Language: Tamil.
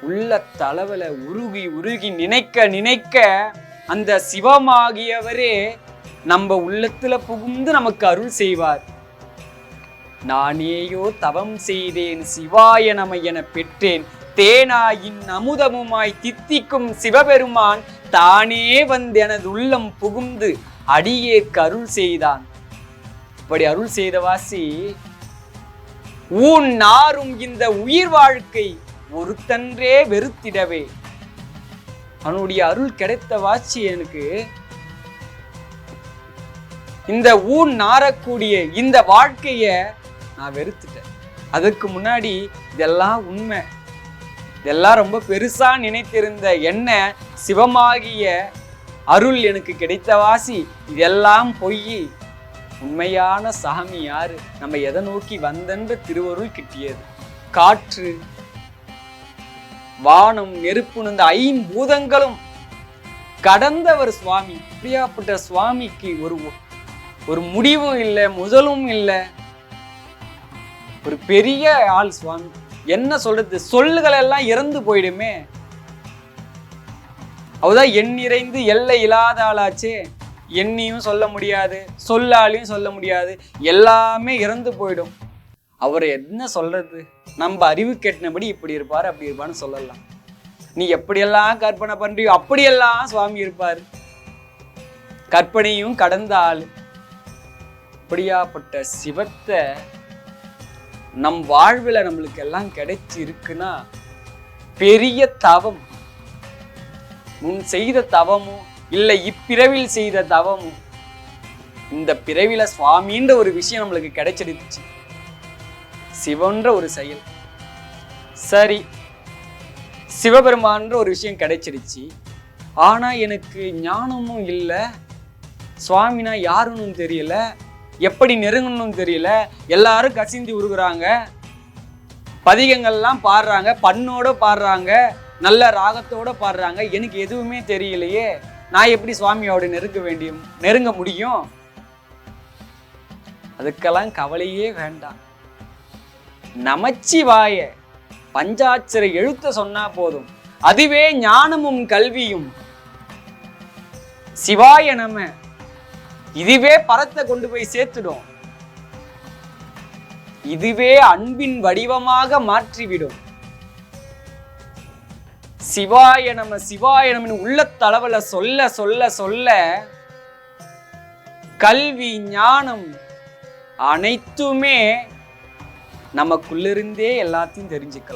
உள்ள தளவல உருகி உருகி நினைக்க நினைக்க அந்த சிவமாகியவரே நம்ம உள்ளத்துல புகுந்து நமக்கு அருள் செய்வார். நானேயோ தவம் செய்தேன் சிவாய நம என பெற்றேன், தேனாயின் அமுதமுமாய் தித்திக்கும் சிவபெருமான் தானே வந்து எனது உள்ளம் புகுந்து அடியேற்கு அருள் செய்தான். இப்படி அருள் செய்த வாசி ஊன் நாரும் இந்த உயிர் வாழ்க்கை ஒருத்தன்றே வெறுத்திடவே. அவனுடைய அருள் கிடைத்த வாசி எனக்கு இந்த ஊன் நாரக்கூடிய இந்த வாழ்க்கைய நான் வெறுத்துட்டேன். அதுக்கு முன்னாடி இதெல்லாம் உண்மை, இதெல்லாம் ரொம்ப பெருசா நினைத்திருந்த என்ன சிவமாகிய அருள் எனக்கு கிடைத்த வாசி இதெல்லாம் பொய். உண்மையான சாமி யாரு? நம்ம எதை நோக்கி வந்தென்ற திருவருள் கிட்டியது. காற்று, வானம், நெருப்பு, இந்த ஐம்பூதங்களும் கடந்தவர் சுவாமி. அப்படியாப்பட்ட சுவாமிக்கு ஒரு முடிவும் இல்லை, முதலும் இல்லை. ஒரு பெரிய ஆள் சுவாமி. என்ன சொல்றது, சொல்லுகள் எல்லாம் இறந்து போயிடுமே. அவதான் எண்ணிறைந்து எல்லை இல்லாத ஆளாச்சே. எண்ணியும் சொல்ல முடியாது, சொல்லாலையும் சொல்ல முடியாது, எல்லாமே இறந்து போயிடும். அவரை என்ன சொல்றது? நம்ம அறிவு கேட்டினபடி இப்படி இருப்பாரு அப்படி இருப்பான்னு சொல்லலாம். நீ எப்படியெல்லாம் கற்பனை பண்றியோ அப்படியெல்லாம் சுவாமி இருப்பாரு. கற்பனையும் கடந்த ஆள். அப்படியாப்பட்ட சிவத்தை நம் வாழ்வில் நம்மளுக்கு எல்லாம் கிடைச்சி இருக்குன்னா பெரிய தவம். முன் செய்த தவமும் இல்லை இப்பிறவில் செய்த தவமும் இந்த பிறவில சுவாமின்ற ஒரு விஷயம் நம்மளுக்கு கிடைச்சிடுச்சு. சிவன்ற ஒரு செயல் சரி, சிவபெருமான்ற ஒரு விஷயம் கிடைச்சிடுச்சு. ஆனா எனக்கு ஞானமும் இல்லை, சுவாமினா யாருன்னு தெரியல, எப்படி நெருங்கணும்னு தெரியல. எல்லாரும் கசிந்து உருகுறாங்க, பதிகங்கள்லாம் பாடுறாங்க, பண்ணோட பாடுறாங்க, நல்ல ராகத்தோட பாடுறாங்க. எனக்கு எதுவுமே தெரியலையே, நான் எப்படி சுவாமியோட நெருங்க முடியும்? அதுக்கெல்லாம் கவலையே வேண்டாம். நமச்சிவாய பஞ்சாட்சர எழுத்த சொன்னா போதும், அதுவே ஞானமும் கல்வியும். சிவாய நம இதுவே பரத்தை கொண்டு போய் சேர்த்துடும். இதுவே அன்பின் வடிவமாக மாற்றிவிடும். சிவாய நம சிவாய நம உள்ள தளவல சொல்ல சொல்ல சொல்ல கல்வி ஞானம் அனைத்துமே நமக்குள்ளிருந்தே எல்லாத்தையும் தெரிஞ்சுக்கலாம்.